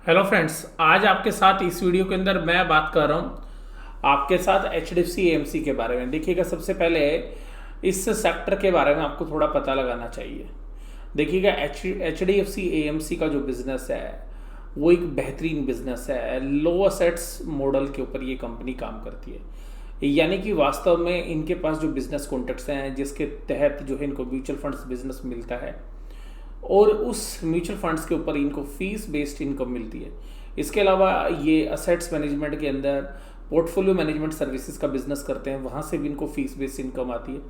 Hello friends, आज आपके साथ इस वीडियो के अंदर मैं बात कर रहा हूँ आपके साथ HDFC AMC के बारे में। देखिएगा, सबसे पहले इस सेक्टर के बारे में आपको थोड़ा पता लगाना चाहिए। देखिएगा, HDFC AMC का जो बिजनेस है वो एक बेहतरीन बिजनेस है। लो असेट्स मॉडल के ऊपर ये कंपनी काम करती है, यानी कि वास्तव में इनके पास जो बिजनेस कॉन्ट्रैक्ट्स हैं जिसके तहत जो है इनको म्यूचुअल फंड्स बिजनेस मिलता है और उस म्यूचुअल फंड्स के ऊपर इनको फीस बेस्ड इनकम मिलती है। इसके अलावा ये असेट्स मैनेजमेंट के अंदर पोर्टफोलियो मैनेजमेंट सर्विसेज का बिजनेस करते हैं, वहाँ से भी इनको फीस बेस्ड इनकम आती है।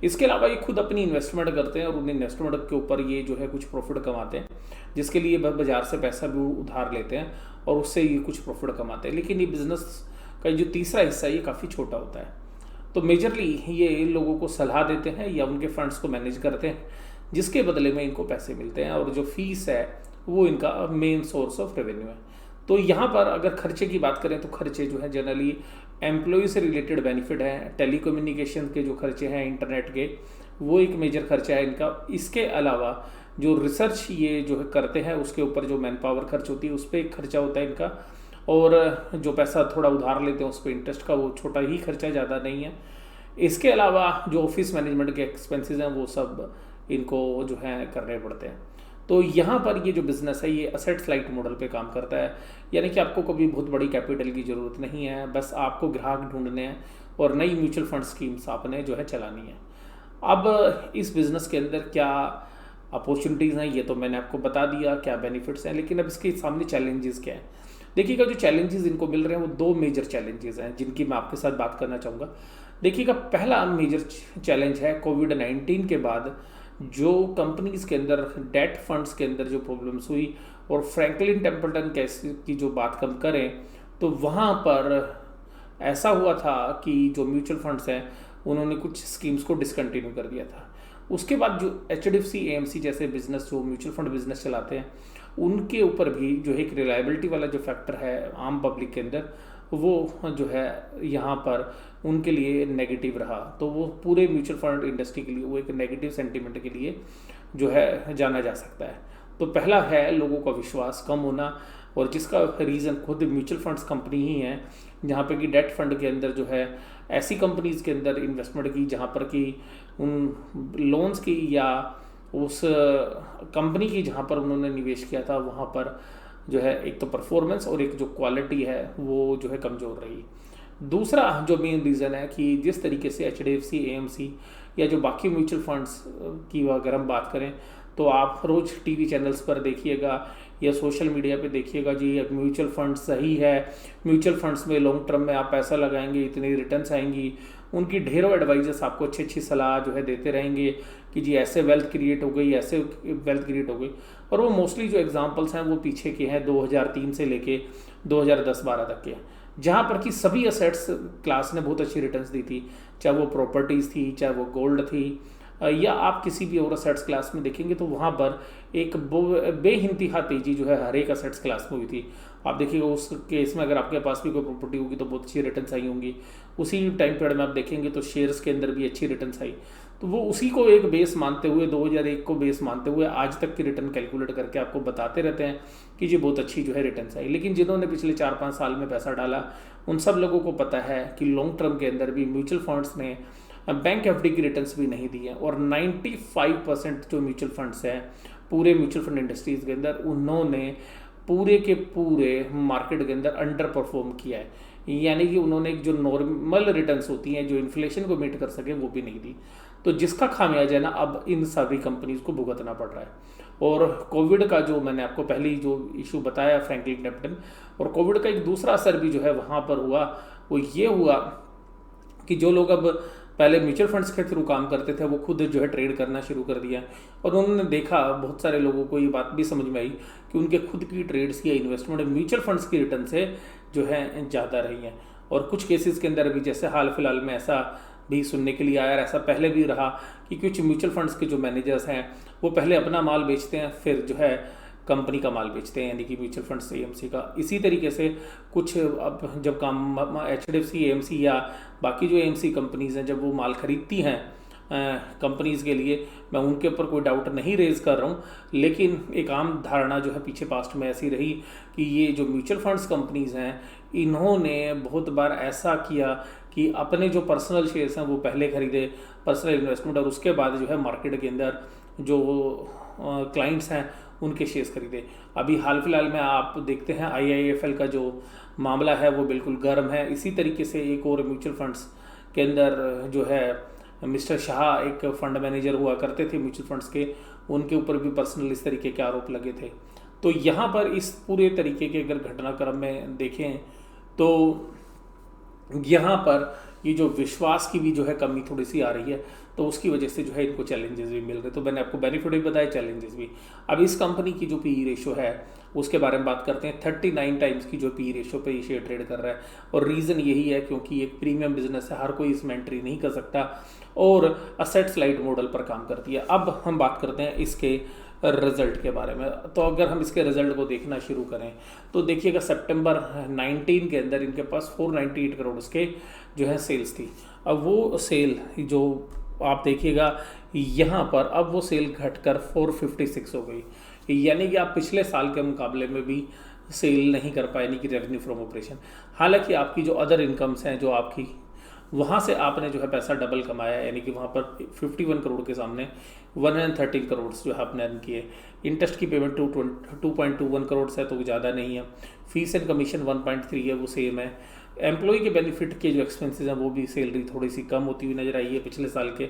इसके अलावा ये खुद अपनी इन्वेस्टमेंट करते हैं और उन इन्वेस्टमेंट के ऊपर ये जो है कुछ प्रॉफिट कमाते हैं, जिसके लिए बाजार से पैसा भी उधार लेते हैं और उससे ये कुछ प्रॉफिट कमाते हैं। लेकिन ये बिजनेस का जो तीसरा हिस्सा ये काफ़ी छोटा होता है। तो मेजरली ये लोगों को सलाह देते हैं या उनके फंड्स को मैनेज करते हैं, जिसके बदले में इनको पैसे मिलते हैं और जो फीस है वो इनका मेन सोर्स ऑफ रेवेन्यू है। तो यहाँ पर अगर खर्चे की बात करें तो खर्चे जो है जनरली एम्प्लॉय से रिलेटेड बेनिफिट हैं, टेलीकम्युनिकेशन के जो खर्चे हैं इंटरनेट के, वो एक मेजर खर्चा है इनका। इसके अलावा जो रिसर्च ये जो है करते हैं उसके ऊपर जो मैन पावर खर्च होती है उस पर एक खर्चा होता है इनका, और जो पैसा थोड़ा उधार लेते हैं उस पर इंटरेस्ट का वो छोटा ही खर्चा, ज़्यादा नहीं है। इसके अलावा जो ऑफिस मैनेजमेंट के एक्सपेंसेस हैं वो सब इनको जो है करने पड़ते हैं। तो यहाँ पर ये जो बिज़नेस है ये असेट्स लाइट मॉडल पे काम करता है, यानी कि आपको कभी बहुत बड़ी कैपिटल की ज़रूरत नहीं है, बस आपको ग्राहक ढूंढने हैं और नई म्यूचुअल फंड स्कीम्स आपने जो है चलानी है। अब इस बिज़नेस के अंदर क्या अपॉर्चुनिटीज़ हैं ये तो मैंने आपको बता दिया, क्या बेनिफिट्स हैं, लेकिन अब इसके सामने चैलेंजेस क्या हैं। देखिएगा, जो चैलेंजेस इनको मिल रहे हैं वो दो मेजर चैलेंजेस हैं जिनकी मैं आपके साथ बात करना चाहूँगा। देखिएगा, पहला मेजर चैलेंज है कोविड-19 के बाद जो कंपनीज के अंदर डेट फंड्स के अंदर जो प्रॉब्लम्स हुई, और फ्रैंकलिन टेम्पल्टन केस की जो बात हम करें तो वहाँ पर ऐसा हुआ था कि जो म्यूचुअल फंड्स हैं उन्होंने कुछ स्कीम्स को डिसकंटिन्यू कर दिया था। उसके बाद जो HDFC AMC जैसे बिजनेस जो म्यूचुअल फंड बिजनेस चलाते हैं उनके ऊपर भी जो एक रिलायबिलिटी वाला जो फैक्टर है आम पब्लिक के अंदर, वो जो है यहाँ पर उनके लिए नेगेटिव रहा। तो वो पूरे म्यूचुअल फंड इंडस्ट्री के लिए वो एक नेगेटिव सेंटीमेंट के लिए जो है जाना जा सकता है। तो पहला है लोगों का विश्वास कम होना, और जिसका रीज़न खुद म्यूचुअल फंड्स कंपनी ही है, जहाँ पे कि डेट फंड के अंदर जो है ऐसी कंपनीज के अंदर इन्वेस्टमेंट की जहाँ पर कि उन लोन्स की या उस कंपनी की जहाँ पर उन्होंने निवेश किया था वहाँ पर जो है एक तो परफॉर्मेंस और एक जो क्वालिटी है वो जो है कमज़ोर रही। दूसरा जो मेन रीज़न है कि जिस तरीके से HDFC AMC या जो बाकी म्यूचुअल फंड्स की अगर हम बात करें तो आप रोज़ टीवी चैनल्स पर देखिएगा या सोशल मीडिया पे देखिएगा जी अब म्यूचुअल फंड सही है, म्यूचुअल फंड्स में लॉन्ग टर्म में आप पैसा लगाएंगे इतनी रिटर्न्स आएंगी। उनकी ढेरों एडवाइजर्स आपको अच्छी अच्छी सलाह जो है देते रहेंगे कि जी ऐसे वेल्थ क्रिएट हो गई, ऐसे वेल्थ क्रिएट हो गई। और वो मोस्टली जो एग्जांपल्स हैं वो पीछे के हैं 2003 से लेके 2010-12 तक के, जहाँ पर कि सभी असेट्स क्लास ने बहुत अच्छी रिटर्न्स दी थी, चाहे वो प्रॉपर्टीज़ थी, चाहे वो गोल्ड थी, या आप किसी भी और असेट्स क्लास में देखेंगे तो वहाँ पर एक बेइंतहा तेजी जो है हर एक असेट्स क्लास में हुई थी। आप देखिएगा उस केस में अगर आपके पास भी कोई प्रॉपर्टी होगी तो बहुत अच्छी रिटर्न्स आई होंगी। उसी टाइम पीरियड में आप देखेंगे तो शेयर्स के अंदर भी अच्छी रिटर्न्स आई। तो वो उसी को एक बेस मानते हुए 2001 को बेस मानते हुए आज तक की रिटर्न कैलकुलेट करके आपको बताते रहते हैं कि जी बहुत अच्छी जो है रिटर्न्स आई। लेकिन जिन्होंने पिछले 4-5 साल में पैसा डाला उन सब लोगों को पता है कि लॉन्ग टर्म के अंदर भी म्यूचुअल फंड्स ने बैंक FD की रिटर्न्स भी नहीं दी है, और 95% जो म्यूचुअल फंड्स हैं पूरे म्यूचुअल फंड इंडस्ट्रीज के अंदर उन्होंने पूरे के पूरे मार्केट के अंदर अंडर परफॉर्म किया है, यानी कि उन्होंने जो नॉर्मल रिटर्न्स होती हैं जो इन्फ्लेशन को मीट कर सके वो भी नहीं दी। तो जिसका खामियाजा ना अब इन सभी कंपनीज को भुगतना पड़ रहा है। और कोविड का जो मैंने आपको पहले ही जो इशू बताया फ्रैंकलिन टेम्पटन, और कोविड का एक दूसरा असर भी जो है वहाँ पर हुआ, वो ये हुआ कि जो लोग अब पहले म्यूचुअल फंड्स के थ्रू काम करते थे वो खुद जो है ट्रेड करना शुरू कर दिया, और उन्होंने देखा बहुत सारे लोगों को ये बात भी समझ में आई कि उनके खुद की ट्रेड्स या इन्वेस्टमेंट म्यूचुअल फंड्स की रिटर्न से जो है ज़्यादा रही हैं। और कुछ केसेस के अंदर भी जैसे हाल फिलहाल में ऐसा भी सुनने के लिए आया, ऐसा पहले भी रहा कि कुछ म्यूचुअल फंड्स के जो मैनेजर्स हैं वो पहले अपना माल बेचते हैं फिर जो है कंपनी का माल बेचते हैं, यानी कि म्यूचुअल फंड्स AMC का। इसी तरीके से कुछ अब जब काम HDFC AMC या बाकी जो AMC कंपनीज हैं जब वो माल खरीदती हैं कंपनीज़ के लिए, मैं उनके ऊपर कोई डाउट नहीं रेज़ कर रहा हूँ, लेकिन एक आम धारणा जो है पीछे पास्ट में ऐसी रही कि ये जो म्यूचुअल फंड्स कंपनीज़ हैं, इन्होंने बहुत बार ऐसा किया कि अपने जो पर्सनल शेयर्स हैं वो पहले खरीदे, पर्सनल इन्वेस्टमेंट, और उसके बाद जो है मार्केट के अंदर जो क्लाइंट्स हैं उनके शेयर्स खरीदे। अभी हाल फिलहाल में आप देखते हैं IIFL का जो मामला है वो बिल्कुल गर्म है। इसी तरीके से एक और म्यूचुअल फंड्स के अंदर जो है मिस्टर शाह एक फंड मैनेजर हुआ करते थे म्यूचुअल फंड्स के, उनके ऊपर भी पर्सनल इस तरीके के आरोप लगे थे। तो यहाँ पर इस पूरे तरीके के अगर घटनाक्रम में देखें तो यहाँ पर ये जो विश्वास की भी जो है कमी थोड़ी सी आ रही है, तो उसकी वजह से जो है इनको चैलेंजेस भी मिल रहे हैं। तो मैंने आपको बेनिफिट भी बताया, चैलेंजेस भी। अब इस कंपनी की जो PE रेशो है उसके बारे में बात करते हैं। 39 टाइम्स की जो PE रेशो पे ये शेयर ट्रेड कर रहा है, और रीज़न यही है क्योंकि एक प्रीमियम बिजनेस है, हर कोई इसमें एंट्री नहीं कर सकता, और असेट्स लाइट मॉडल पर काम करती है। अब हम बात करते हैं इसके रिजल्ट के बारे में। तो अगर हम इसके रिजल्ट को देखना शुरू करें तो देखिएगा सितंबर 19 के अंदर इनके पास 498 करोड़ के जो है सेल्स थी। अब वो सेल जो आप देखिएगा यहाँ पर, अब वो सेल घटकर 456 हो गई, यानी कि आप पिछले साल के मुकाबले में भी सेल नहीं कर पाए, यानी कि रेवेन्यू फ्रॉम ऑपरेशन। हालांकि आपकी जो अदर इनकम्स हैं जो आपकी, वहाँ से आपने जो है पैसा डबल कमाया, यानी कि वहाँ पर 51 करोड़ के सामने 113 करोड़ जो है आपने अर्न किए। इंटरेस्ट की पेमेंट 2.21 करोड़ है, तो ज़्यादा नहीं है। फीस एंड कमीशन 1.3 है, वो सेम है। एम्प्लॉय के बेनिफिट के जो एक्सपेंसेस हैं वो भी सैलरी थोड़ी सी कम होती हुई नजर आई है पिछले साल के।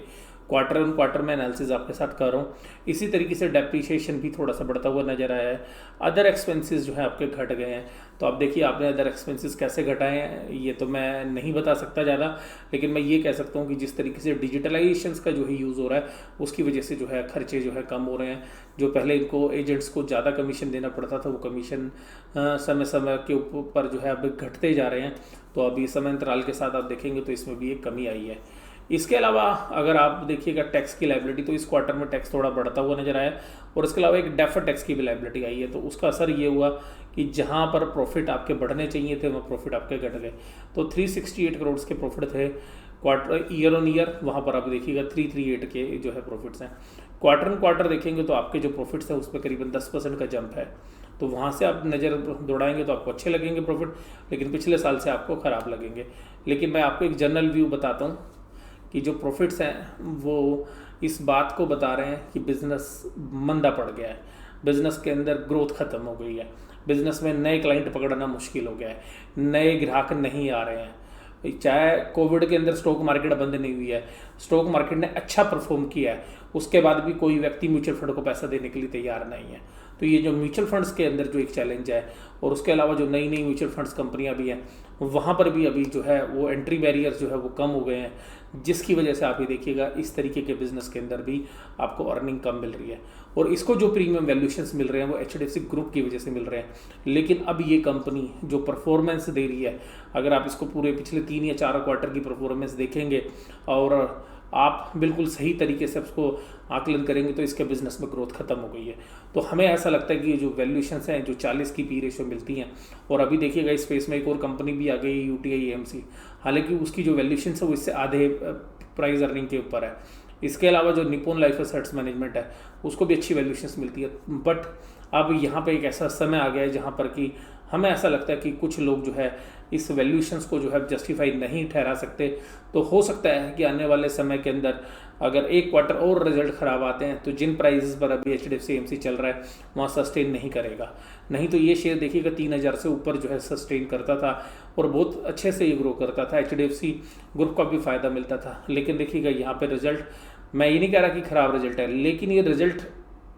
क्वार्टर ऑन क्वार्टर में एनालिसिस आपके साथ कर रहा हूँ। इसी तरीके से डेप्रिसिएशन भी थोड़ा सा बढ़ता हुआ नजर आया है। अदर एक्सपेंसेस जो है आपके घट गए हैं। तो आप देखिए आपने अदर एक्सपेंसेस कैसे घटाए हैं ये तो मैं नहीं बता सकता ज़्यादा, लेकिन मैं ये कह सकता हूँ कि जिस तरीके से डिजिटलाइजेशन का जो है यूज़ हो रहा है उसकी वजह से जो है खर्चे जो है कम हो रहे हैं। जो पहले इनको एजेंट्स को ज़्यादा कमीशन देना पड़ता था, वो कमीशन समय समय के ऊपर जो है अब घटते जा रहे हैं। तो अभी समय अंतराल के साथ आप देखेंगे तो इसमें भी एक कमी आई है। इसके अलावा अगर आप देखिएगा टैक्स की लायबिलिटी, तो इस क्वार्टर में टैक्स थोड़ा बढ़ता हुआ नजर आया, और इसके अलावा एक डेफर्ड टैक्स की भी लायबिलिटी आई है। तो उसका असर ये हुआ कि जहां पर प्रॉफिट आपके बढ़ने चाहिए थे वहाँ प्रॉफिट आपके घट गए। तो 368 करोड़ के प्रॉफिट थे क्वार्टर ईयर ऑन ईयर, वहाँ पर आप देखिएगा 338 के जो है प्रॉफिट्स हैं। क्वार्टर ऑन क्वार्टर देखेंगे तो आपके जो प्रॉफिट्स हैं उस पर करीबन 10% का जंप है। तो वहाँ से आप नज़र दौड़ाएंगे तो आपको अच्छे लगेंगे प्रॉफिट, लेकिन पिछले साल से आपको ख़राब लगेंगे। लेकिन मैं आपको एक जनरल व्यू बताता हूँ कि जो प्रॉफिट्स हैं वो इस बात को बता रहे हैं कि बिज़नेस मंदा पड़ गया है, बिज़नेस के अंदर ग्रोथ ख़त्म हो गई है, बिज़नेस में नए क्लाइंट पकड़ना मुश्किल हो गया है, नए ग्राहक नहीं आ रहे हैं। चाहे कोविड के अंदर स्टॉक मार्केट बंद नहीं हुई है, स्टॉक मार्केट ने अच्छा परफॉर्म किया है, उसके बाद भी कोई व्यक्ति म्यूचुअल फंड को पैसा देने के लिए तैयार नहीं है। तो ये जो म्यूचुअल फंड्स के अंदर जो एक चैलेंज है, और उसके अलावा जो नई नई म्यूचुअल फंड्स कंपनियां भी हैं वहाँ पर भी अभी जो है वो एंट्री बैरियर्स जो है वो कम हो गए हैं, जिसकी वजह से आप ये देखिएगा इस तरीके के बिजनेस के अंदर भी आपको अर्निंग कम मिल रही है। और इसको जो प्रीमियम वैल्यूएशंस मिल रहे हैं वो HDFC ग्रुप की वजह से मिल रहे हैं। लेकिन अब ये कंपनी जो परफॉर्मेंस दे रही है, अगर आप इसको पूरे पिछले 3 या 4 क्वार्टर की परफॉर्मेंस देखेंगे और आप बिल्कुल सही तरीके से उसको आकलन करेंगे तो इसके बिजनेस में ग्रोथ खत्म हो गई है। तो हमें ऐसा लगता है कि ये जो वैल्यूएशंस हैं जो 40 की PE रेशो मिलती हैं, और अभी देखिएगा इस स्पेस में एक और कंपनी भी आ गई UTI AMC, हालांकि उसकी जो वैल्यूएशंस है वो इससे आधे प्राइस अर्निंग के ऊपर है। इसके अलावा जो निप्पॉन लाइफ एसेट्स मैनेजमेंट है उसको भी अच्छी वैल्यूएशंस मिलती है। बट अब यहाँ पे एक ऐसा समय आ गया है जहाँ पर कि हमें ऐसा लगता है कि कुछ लोग जो है इस वैल्यूएशंस को जो है जस्टिफाई नहीं ठहरा सकते। तो हो सकता है कि आने वाले समय के अंदर अगर एक क्वार्टर और रिजल्ट ख़राब आते हैं तो जिन प्राइसेस पर अभी HDFC AMC चल रहा है वहाँ सस्टेन नहीं करेगा। नहीं तो ये शेयर देखिएगा 3000 से ऊपर जो है सस्टेन करता था और बहुत अच्छे से ये ग्रो करता था, HDFC ग्रुप का भी फ़ायदा मिलता था। लेकिन देखिएगा यहाँ पर रिजल्ट, मैं ये नहीं कह रहा कि ख़राब रिजल्ट है, लेकिन ये रिजल्ट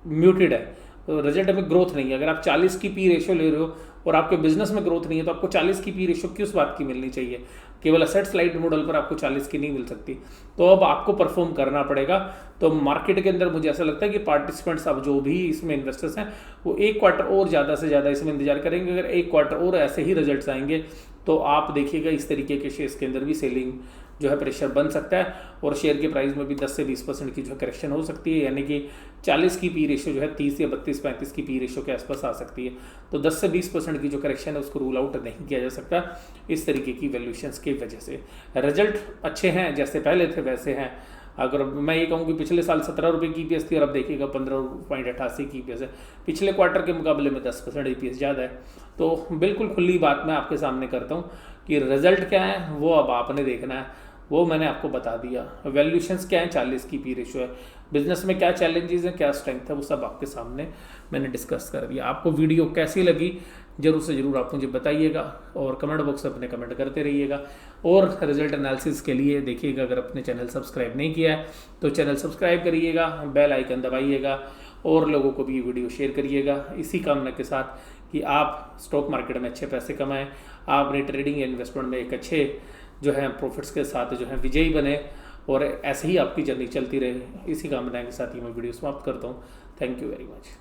म्यूटेड है, रिजल्ट में ग्रोथ नहीं है। अगर आप 40 की PE रेशो ले रहे हो और आपके बिजनेस में ग्रोथ नहीं है तो आपको 40 की PE रेशो किस बात की मिलनी चाहिए? केवल असेट्स लाइट मॉडल पर आपको 40 की नहीं मिल सकती। तो अब आपको परफॉर्म करना पड़ेगा। तो मार्केट के अंदर मुझे ऐसा लगता है कि पार्टिसिपेंट्स अब जो भी इसमें इन्वेस्टर्स हैं वो एक क्वार्टर और ज़्यादा से ज़्यादा इसमें इंतजार करेंगे। अगर एक क्वार्टर और ऐसे ही रिजल्ट्स आएंगे तो आप देखिएगा इस तरीके के शेयर्स के अंदर भी सेलिंग जो है प्रेशर बन सकता है और शेयर के प्राइस में भी 10 से 20% की जो है करेक्शन हो सकती है। यानी कि 40 की PE रेशो जो है 30 या 32-35 की PE रेशो के आसपास आ सकती है। तो 10 से 20% की जो करेक्शन है उसको रूल आउट नहीं किया जा सकता इस तरीके की वैल्यूएशंस की वजह से। रिजल्ट अच्छे हैं, जैसे पहले थे वैसे हैं, अगर मैं ये कहूँ कि पिछले साल 17 रुपये की ईपीएस थी और अब देखिएगा 15.88 की ईपीएस है, पिछले क्वार्टर के मुकाबले में 10% ईपीएस ज़्यादा है। तो बिल्कुल खुली बात मैं आपके सामने करता हूँ कि रिजल्ट क्या है वो अब आपने देखना है, वो मैंने आपको बता दिया। वैल्यूएशंस क्या है, 40 की पी रेशो है। बिजनेस में क्या चैलेंजेस हैं, क्या स्ट्रेंथ है, वो सब आपके सामने मैंने डिस्कस कर दिया। आपको वीडियो कैसी लगी जरूर से ज़रूर आप मुझे बताइएगा और कमेंट बॉक्स में अपने कमेंट करते रहिएगा। और रिजल्ट एनालिसिस के लिए देखिएगा, अगर अपने चैनल सब्सक्राइब नहीं किया है तो चैनल सब्सक्राइब करिएगा, बेल आइकन दबाइएगा और लोगों को भी वीडियो शेयर करिएगा, इसी कामना के साथ कि आप स्टॉक मार्केट में अच्छे पैसे कमाएं, आपने ट्रेडिंग या इन्वेस्टमेंट में एक अच्छे जो है प्रॉफिट्स के साथ जो है विजयी बने और ऐसे ही आपकी जर्नी चलती रहे। इसी कामना के साथ ही मैं वीडियो समाप्त करता हूँ। Thank you very much.